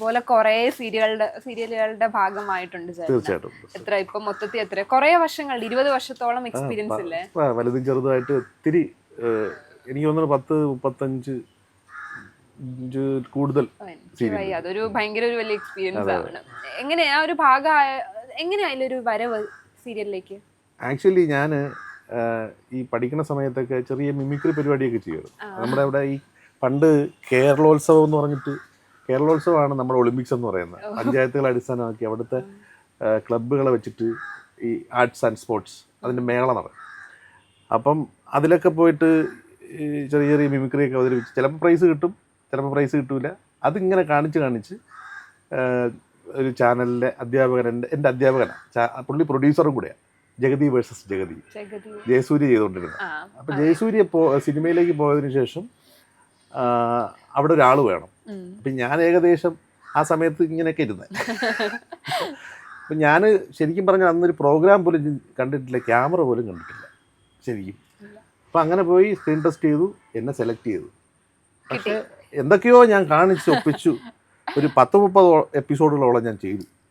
പോലെ കുറെ സീരിയലുകളുടെ ഭാഗമായിട്ടുണ്ട് ചേട്ടൻ. തീർച്ചയായിട്ടും. എത്ര ഇപ്പൊ മൊത്തത്തിൽ എത്ര കുറെ വർഷങ്ങൾ 20 വർഷത്തോളം എക്സ്പീരിയൻസ് ഇല്ലേ? വലുതും ചെറുതായിട്ട് ഒത്തിരി എനിക്ക് തോന്നുന്നു 10-35 കൂടുതൽ. അതൊരു ഭയങ്കര ഒരു വലിയ എക്സ്പീരിയൻസ് ആണ്. എങ്ങനെയാ ഒരു ഭാഗമായ എങ്ങനെയാ അതിലൊരു വരവ് സീരിയലിലേക്ക്? ആക്ച്വലി ഞാൻ ഈ പഠിക്കുന്ന സമയത്തൊക്കെ ചെറിയ മിമിക്രി പരിപാടിയൊക്കെ ചെയ്യുമായിരുന്നു. നമ്മുടെ അവിടെ ഈ പണ്ട് കേരളോത്സവം എന്ന് പറഞ്ഞിട്ട്, കേരളോത്സവമാണ് നമ്മുടെ ഒളിമ്പിക്സ് എന്ന് പറയുന്നത്. പഞ്ചായത്തുകളെ അടിസ്ഥാനമാക്കി അവിടുത്തെ ക്ലബ്ബുകളെ വെച്ചിട്ട് ഈ ആർട്സ് ആൻഡ് സ്പോർട്സ് അതിൻ്റെ മേള നടക്കും. അപ്പം അതിലൊക്കെ പോയിട്ട് ചെറിയ ചെറിയ മിമിക്രിയൊക്കെ അവതരിപ്പിച്ച് ചിലപ്പോൾ പ്രൈസ് കിട്ടും, ചിലപ്പോൾ പ്രൈസ് കിട്ടില്ല. അതിങ്ങനെ കാണിച്ച് ഒരു ചാനലിലെ അധ്യാപകൻ, എൻ്റെ അധ്യാപകനാണ്, പുള്ളി പ്രൊഡ്യൂസറും കൂടെയാണ്, ജഗതി വേഴ്സസ് ജഗതി, ജയസൂര്യ ചെയ്തുകൊണ്ടിരുന്നത്. അപ്പോൾ ജയസൂര്യ സിനിമയിലേക്ക് പോയതിനു ശേഷം അവിടെ ഒരാൾ വേണം. അപ്പം ഞാൻ ഏകദേശം ആ സമയത്ത് ഇങ്ങനെയൊക്കെ ഇരുന്നത്. അപ്പം ഞാൻ ശരിക്കും പറഞ്ഞാൽ അന്നൊരു പ്രോഗ്രാം പോലും കണ്ടിട്ടില്ല, ക്യാമറ പോലും കണ്ടിട്ടില്ല ശരിക്കും. അപ്പം അങ്ങനെ പോയി സ്ക്രീൻ ടെസ്റ്റ് ചെയ്തു, എന്നെ സെലക്ട് ചെയ്തു. പക്ഷേ എന്തൊക്കെയോ ഞാൻ കാണിച്ച് ഒപ്പിച്ചു. ഒരു 10-30 എപ്പിസോഡുകളോളം ഞാൻ ചെയ്തു.